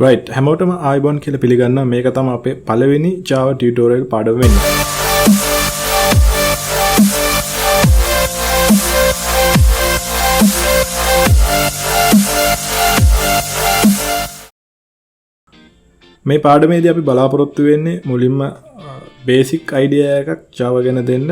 right හැමෝටම ආයිබෝන් කියලා පිළිගන්නවා. මේක තමයි අපේ පළවෙනි Java tutorial පාඩම වෙන්නේ. මේ පාඩමේදී අපි බලාපොරොත්තු වෙන්නේ මුලින්ම basic idea එකක් Java ගැන දෙන්න.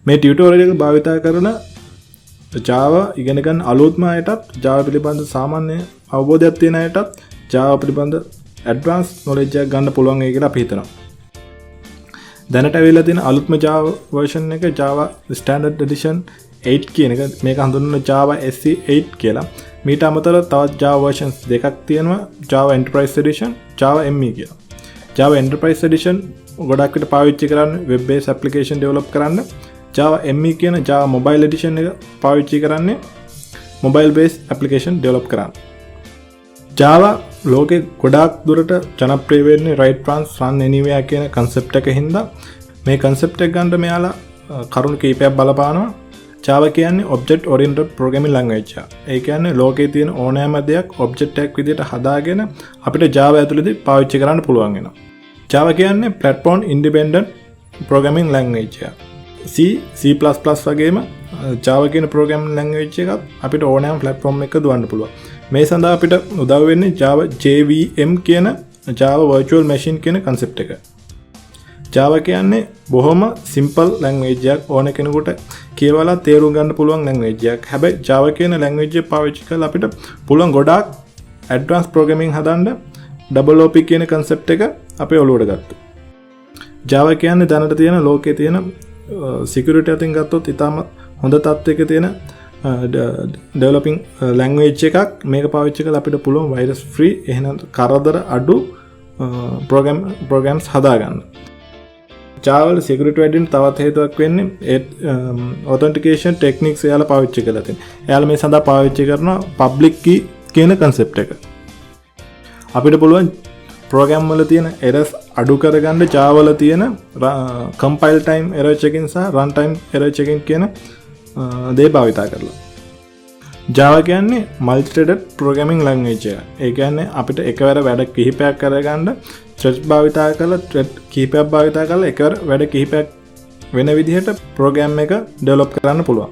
මේ tutorial එක භාවිත කරන Java ඉගෙන ගන්න අලුත්ම අයටත් Java පිළිබඳ සාමාන්‍ය අවබෝධයක් තියෙන අයටත් Java පිළිබඳ advanced knowledge එකක් ගන්න පුළුවන් වෙයි කියලා අපි හිතනවා. දැනට ඇවිල්ලා තියෙන අලුත්ම Java version එක Java Standard Edition 8 කියන එක. මේක හඳුන්වන Java SE 8 කියලා. මීට අමතරව තවත් Java versions දෙකක් තියෙනවා. Java Enterprise Edition, Java ME කියලා. Java Enterprise Edition ගොඩක් විට පාවිච්චි කරන්නේ web based application develop කරන්න. Java ME කියන Java Mobile Edition එක පාවිච්චි කරන්නේ mobile based application develop කරන්න. Java ලෝකේ ගොඩාක් දුරට ජනප්‍රිය වෙන්නේ write trans run anywhere කියන concept එක හින්දා මේ concept එක ගන්න මෙයාලා කරුණු කීපයක් බලපානවා. Java කියන්නේ object oriented programming language එක. ඒ කියන්නේ ලෝකේ තියෙන ඕනෑම දෙයක් object එකක් විදිහට හදාගෙන අපිට Java ඇතුළතදී පාවිච්චි කරන්න පුළුවන් වෙනවා. Java කියන්නේ platform independent programming language එක. C++ වගේම Java කියන programming language එකත් අපිට ඕනෑම platform එකක දුවන්න පුළුවන්. මේ සඳහා අපිට උදව් වෙන්නේ Java JVM කියන Java virtual machine කියන concept එක. Java කියන්නේ බොහොම simple language එකක්. ඕන කෙනෙකුට කියවලා තේරුම් ගන්න පුළුවන් language එකක්. හැබැයි Java කියන language එක පාවිච්චි කරලා අපිට පුළුවන් ගොඩාක් advanced programming හදන්න double OP කියන concept එක අපේ ඔළුවට ගත්තා. Java කියන්නේ දැනට තියෙන ලෝකයේ තියෙන security අතින් ගත්තොත් ඉතාම හොඳ තත්ත්වයක තියෙන developing language එකක්. මේක පාවිච්චි කරලා අපිට පුළුවන් virus free එහෙනම් කරදර අඩු programs හදාගන්න. Java වල security වැඩි වෙන තවත් හේතුවක් වෙන්නේ authentication techniques එයාලා පාවිච්චි කරලා තියෙනවා. එයාලා මේ සඳහා පාවිච්චි කරන public key කියන concept එක. අපිට පුළුවන් program වල තියෙන errors අඩු කරගන්න Java වල තියෙන compile time error checking සහ run time error checking කියන දේ භාවිත කරලා. Java කියන්නේ multi-threaded programming language එක. ඒ කියන්නේ අපිට එකවර වැඩ කිහිපයක් කරගන්න threads භාවිත කරලා thread කිහිපයක් භාවිත කරලා එකවර වැඩ කිහිපයක් වෙන විදිහට program එක develop කරන්න පුළුවන්.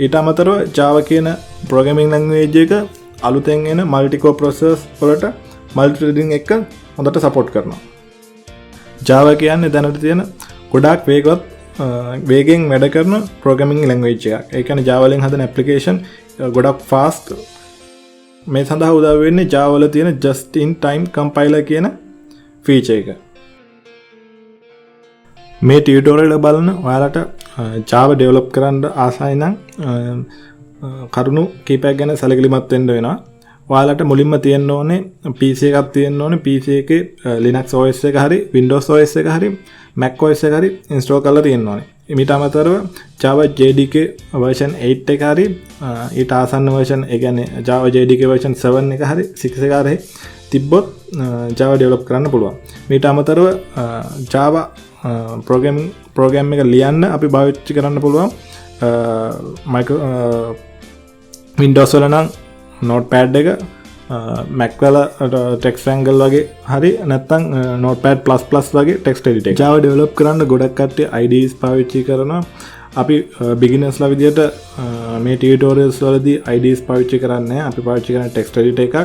ඊට අමතරව Java කියන programming language එක අලුතෙන් එන multi-core processors වලට multi-threading එක හොඳට support කරනවා. Java කියන්නේ දැනට තියෙන ගොඩාක් වේගෙන් වැඩ කරන programming language එකක්. ඒ කියන්නේ Java වලින් හදන application ගොඩක් fast. මේ සඳහා උදව් වෙන්නේ Java වල තියෙන just in time compiler කියන feature එක. මේ tutorial එක බලන ඔයාලට Java develop කරන්න ආසයි නම් කරුණු කීපයක් ගැන සැලකිලිමත් වෙන්න වෙනවා. ඔයාලට මුලින්ම තියෙන්න ඕනේ PC එකක් තියෙන්න ඕනේ. PC එකේ Linux OS එක හරි Windows OS එක හරි Mac OS එක හරි install කරලා තියෙන්න ඕනේ. ඊට අමතරව Java JDK version 8 එක හරි ඊට ආසන්න version ඒ කියන්නේ Java JDK version 7 එක හරි 6 එක හරි තිබ්බොත් Java develop කරන්න පුළුවන්. ඊට අමතරව Java program එක ලියන්න අපි භාවිත කරන්න පුළුවන් Windows වල නම් notepad එක Mac වල text wrangle වගේ හරි නැත්නම් notepad++ වගේ text editor එක. Java develop කරන්න ගොඩක් කට්ටිය IDEs පාවිච්චි කරනවා. අපි beginners ලා විදියට මේ tutorials වලදී IDEs පාවිච්චි කරන්නේ නැහැ. අපි පාවිච්චි කරන text editor එකක්.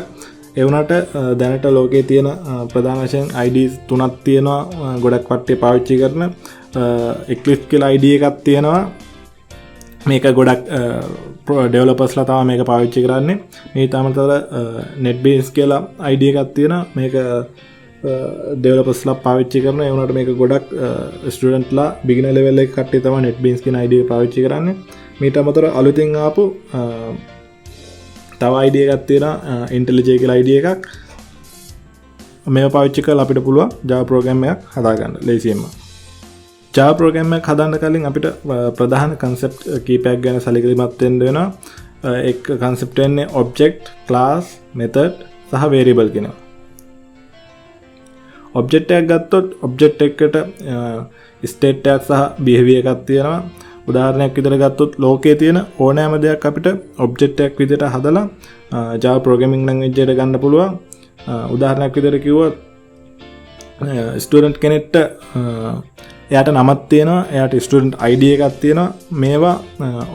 ඒ වුණාට දැනට ලෝකයේ තියෙන ප්‍රධාන වශයෙන් IDEs තුනක් තියෙනවා. ගොඩක් කට්ටිය පාවිච්චි කරන Eclipse කියලා IDE එකක් තියෙනවා. මේක ගොඩක් developers ලා තමයි මේක පාවිච්චි කරන්නේ. මේ තමතර NetBeans කියලා IDE එකක් තියෙනවා. මේක developers ලා පාවිච්චි කරනවා. ඒ වුණාට මේක ගොඩක් student ලා beginner level එකේ කට්ටිය තමයි NetBeans කියන IDE එක පාවිච්චි කරන්නේ. මේට අමතරව අලුතින් ආපු තව IDE එකක් තියෙනවා IntelliJ කියලා IDE එකක්. මේක පාවිච්චි කරලා අපිට පුළුවන් Java program එකක් හදාගන්න ලේසියෙන්ම. Java program එකක් හදන්න කලින් අපිට ප්‍රධාන concept කීපයක් ගැන සැලකිලිමත් වෙන්න වෙනවා. එක concept වෙන්නේ object, class, method සහ variable කියනවා. object එකක් ගත්තොත් object එකකට state එකක් සහ behavior එකක් තියෙනවා. උදාහරණයක් විදිහට ගත්තොත් ලෝකයේ තියෙන ඕනෑම දෙයක් අපිට object එකක් විදිහට හදලා Java programming language එකට ගන්න පුළුවන්. උදාහරණයක් විදිහට කිව්වොත් ස්ටුඩන්ට් කෙනෙක්ට එයාට නමක් තියෙනවා, එයාට ස්ටුඩන්ට් ID එකක් තියෙනවා. මේවා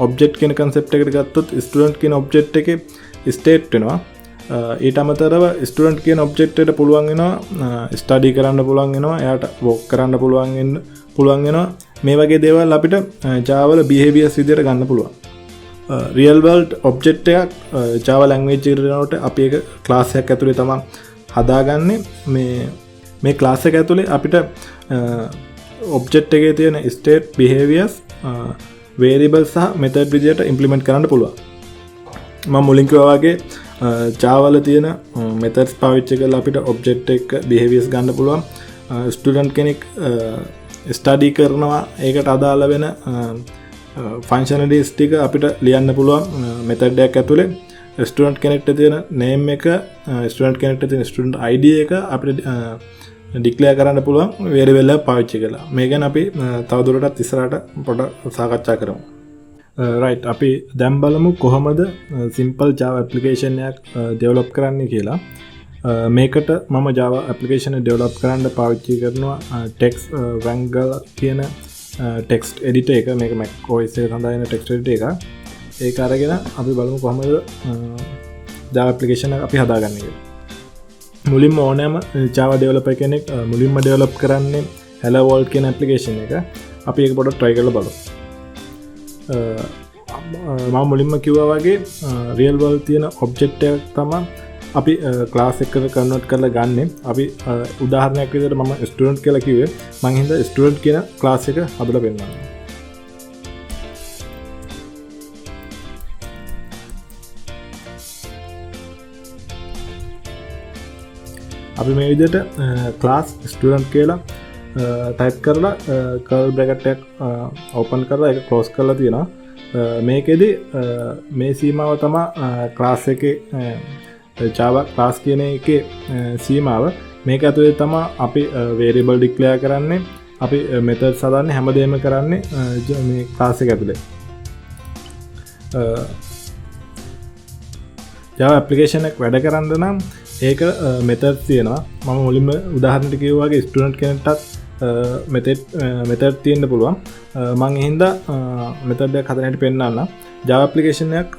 ඔබ්ජෙක්ට් කියන කන්සෙප්ට් එකට ගත්තොත් ස්ටුඩන්ට් කියන ඔබ්ජෙක්ට් එකේ ස්ටේට් වෙනවා. ඊට අමතරව ස්ටුඩන්ට් කියන ඔබ්ජෙක්ට් එකට පුළුවන් වෙනවා ස්ටඩි කරන්න පුළුවන් වෙනවා, එයාට වොක් කරන්න පුළුවන් වෙනවා. මේ වගේ දේවල් අපිට Java වල behaviors විදිහට ගන්න පුළුවන්. real world object එකක් Java language එකට යනකොට අපි ඒක class එකක් ඇතුලේ තමයි හදාගන්නේ. මේ class එක ඇතුලේ අපිට object එකේ තියෙන state, behaviors, variables සහ method විදිහට implement කරන්න පුළුවන්. මම මුලින් කිව්වා වගේ Java වල තියෙන methods පාවිච්චි කරලා අපිට object එක behaviors ගන්න පුළුවන්. student කෙනෙක් study කරනවා, ඒකට අදාළ වෙන functionalities ටික අපිට ලියන්න පුළුවන් method එකක් ඇතුලේ. student කෙනෙක්ට තියෙන name එක, student කෙනෙක්ට තියෙන student ID එක අපිට declare කරන්න පුළුවන් variable එක පාවිච්චි කරලා. මේ ගැන අපි තවදුරටත් ඉස්සරහට පොඩ්ඩක් සාකච්ඡා කරමු. right, අපි දැන් බලමු කොහොමද simple Java application එකක් develop කරන්නේ කියලා. මේකට මම Java application develop කරන්න පාවිච්චි කරනවා text wrangler කියන text editor එක. මේක Mac OS එකේ සඳහන් වෙන text editor එක. ඒක අරගෙන අපි බලමු කොහොමද Java application එක අපි හදාගන්නේ කියලා. මුලින්ම ඕනෑම Java developer කෙනෙක් මුලින්ම develop කරන්නේ Hello World කියන application එක. අපි ඒක පොඩ්ඩක් try කරලා බලමු. මම මුලින්ම කිව්වා වගේ real world තියෙන object එකක් තමයි අපි class එකට convert කරලා ගන්න. අපි උදාහරණයක් විදිහට මම student කියලා කිව්වේ. මම හින්දා student කියන class එක හදලා පෙන්නනවා. අපි මේ විදිහට class student කියලා type කරලා curly bracket එක open කරලා ඒක close කරලා තියෙනවා. මේකෙදි මේ සීමාව තමයි class එකේ Java class කියන එකේ සීමාව. මේක ඇතුලේ තමයි අපි variable declare කරන්නේ, අපි methods හදාන්නේ, හැමදේම කරන්නේ මේ class එක ඇතුලේ. Java application එක වැඩ කරන්න නම් ඒක methods තියෙනවා. මම මුලින්ම උදාහරණයක් කිව්වා වගේ student කෙනෙක්ටත් method තියෙන්න පුළුවන්. මම හින්දා method එකක් හදන්න හැටි පෙන්නන්න. Java application එකක්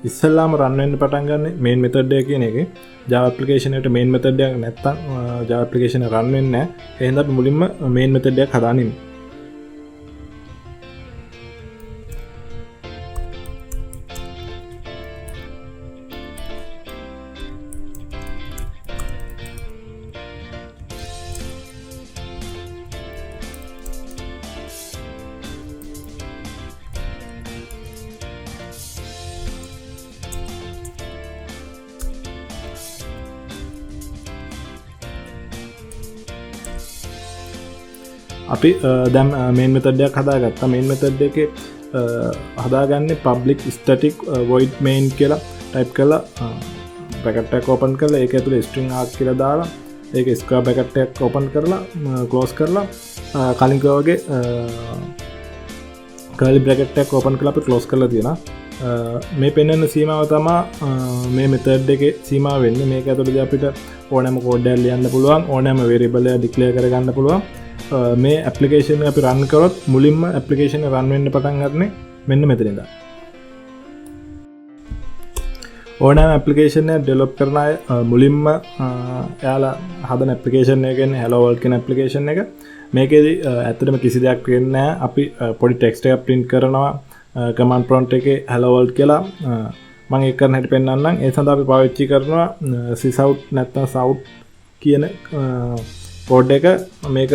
ඉස්සෙල්ලාම run වෙන්න පටන් ගන්න main method එක කියන එකේ. Java application එකට main method එකක් නැත්තම් Java application එක run වෙන්නේ නැහැ. ඒ හින්දා අපි මුලින්ම main method එකක් හදාගන්න. අපි දැන් main method එකක් හදාගත්තා. main method එකේ හදාගන්නේ public static void main කියලා type කරලා bracket එකක් open කරලා ඒක ඇතුලේ string arg කියලා දාලා ඒක square bracket එකක් open කරලා close කරලා කලින් කිව්වා වගේ curly bracket එකක් open කරලා අපි close කරලා තියෙනවා. මේ පෙන්වන සීමාව තමයි මේ method එකේ සීමාව වෙන්නේ. මේක ඇතුලේදී අපිට ඕනෑම code එකක් ලියන්න පුළුවන්, ඕනෑම variable එකක් declare කරගන්න පුළුවන්. මේ application එක අපි run කරොත් මුලින්ම application එක run වෙන්න පටන් ගන්න මෙන්න මෙතන ඉඳන්. ඕනෑම application එක develop කරන අය මුලින්ම එයාලා හදන application එක කියන්නේ Hello World කියන application එක. මේකේදී ඇත්තටම කිසි දෙයක් වෙන්නේ නැහැ. අපි පොඩි text එකක් print කරනවා command prompt එකේ Hello World කියලා. මම ඒක කරන්න හැටි පෙන්නන්නම්. ඒ සඳහා අපි පාවිච්චි කරනවා sysout නැත්නම් sout කියන code එක. මේක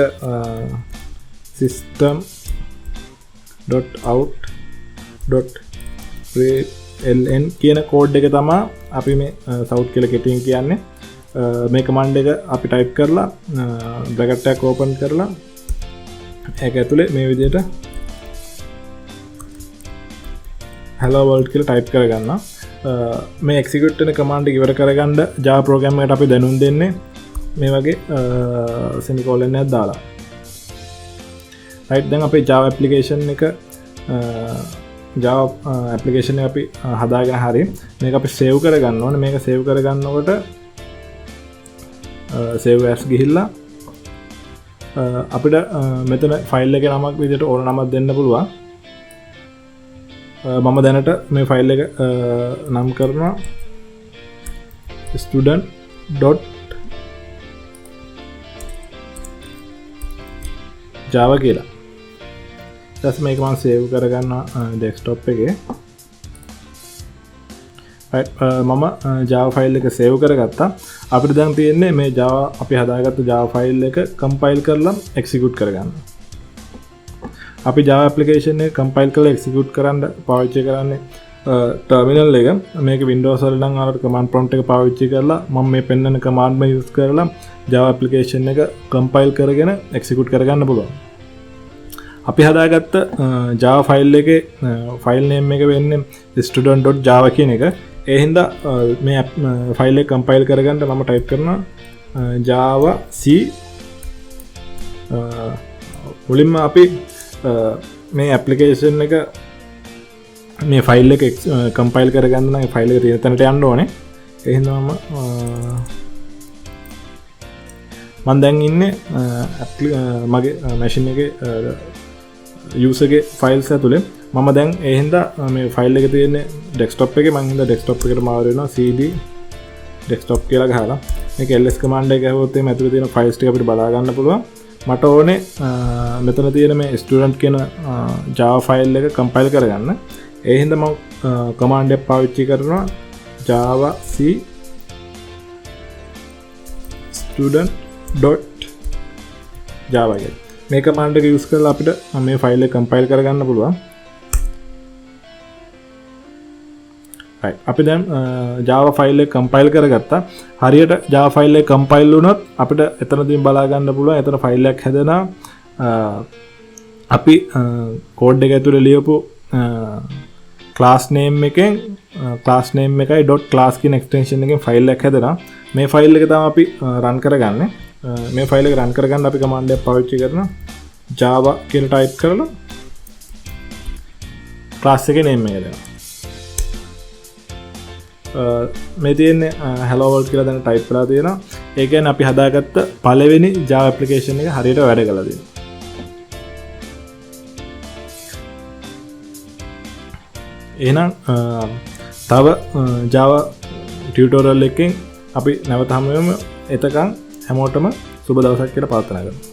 system.out.println කියන code එක තමයි අපි මේ sout කියලා කෙටියෙන් කියන්නේ. මේ command එක අපි type කරලා bracket එකක් open කරලා ඒක ඇතුලේ මේ විදිහට hello world කියලා type කරගන්නවා. මේ execute වෙන command එක ඉවර කරගන්න Java program එකට අපි දැනුම් දෙන්නේ මේ වගේ semicolon එකක් දාලා. right, දැන් අපේ Java application එක අපි හදාගෙන හරි මේක අපි save කරගන්න ඕනේ. මේක save කරගන්නකොට save as ගිහිල්ලා අපිට මෙතන ෆයිල් එකේ නමක් විදිහට ඕන නමක් දෙන්න පුළුවන්. මම දැනට මේ ෆයිල් එක නම් කරනවා student.java කියලා. ඊට මේක මම සේව් කරගන්නවා ඩෙස්ක්ටොප් එකේ. මම Java ෆයිල් එක සේව් කරගත්තා. අපිට දැන් තියෙන්නේ මේ Java අපි හදාගත්ත Java ෆයිල් එක කම්පයිල් කරලා එක්සිකියුට් කරගන්න. අපි Java application එක කම්පයිල් කරලා එක්සිකියුට් කරන්න පාවිච්චි කරන්නේ ටර්මිනල් එක. මේක Windows වල නම් අර command prompt එක පාවිච්චි කරලා මම මේ පෙන්නන command එක use කරලා Java application එක කම්පයිල් කරගෙන එක්සිකියුට් කරගන්න පුළුවන්. අපි හදාගත්ත Java ෆයිල් එකේ ෆයිල් නේම් එක වෙන්නේ student.java කියන එක. ඒ හින්දා මේ ෆයිල් එක කම්පයිල් කරගන්න මම ටයිප් කරනවා Java C. මුලින්ම අපි මේ ඇප්ලිකේෂන් එක මේ ෆයිල් එක කම්පයිල් කරගන්න නම් ෆයිල් එක තියෙන තැනට යන්න ඕනේ. ඒ හින්දා මම දැන් ඉන්නේ මගේ මැෂින් එකේ යූසර්ගේ ෆයිල්ස් ඇතුලේ. මම දැන් ඒ හින්දා මේ ෆයිල් එක තියෙන්නේ ඩෙස්ක්ටොප් එකේ. මම හින්දා ඩෙස්ක්ටොප් එකට මාරු වෙනවා cd ඩෙස්ක්ටොප් කියලා ගහලා මේක ls කමාන්ඩ් එක ගහුවොත් එimhe ඇතුලේ තියෙන ෆයිල්ස් ටික අපිට බලා ගන්න පුළුවන්. මට ඕනේ මෙතන තියෙන මේ student කියන Java ෆයිල් එක කම්පයිල් කරගන්න. ඒ හින්දා මම කමාන්ඩ් එක පාවිච්චි කරනවා Java C student.java කියලා. මේ කමාන්ඩ් එක යූස් කරලා අපිට මේ ෆයිල් එක කම්පයිල් කරගන්න පුළුවන්. අපි දැන් Java ෆයිල් එක කම්පයිල් කරගත්තා. හරියට Java ෆයිල් එක කම්පයිල් වුණොත් අපිට එතනදී බලා ගන්න පුළුවන් එතන ෆයිල් එකක් හැදෙනවා. අපි කෝඩ් එක ඇතුලේ ලියපු class name එකෙන් class name එකයි .class කියන extension එකෙන් ෆයිල් එකක් හැදෙනවා. මේ ෆයිල් එක තමයි අපි රන් කරගන්නේ. මේ ෆයිල් එක රන් කරගන්න අපි කමාන්ඩ් එක පාවිච්චි කරනවා Java කියලා ටයිප් කරලා class එකේ name එක දෙනවා. මේ තියෙන්නේ hello world කියලා දැන් ටයිප් කරලා තියෙනවා. ඒ කියන්නේ අපි හදාගත්ත පළවෙනි Java application එක හරියට වැඩ කළා දෙනවා. එහෙනම් තව Java tutorial එකකින් අපි නැවත හමු වෙමු. එතකන් හැමෝටම සුබ දවසක් කියලා ප්‍රාර්ථනා කරනවා.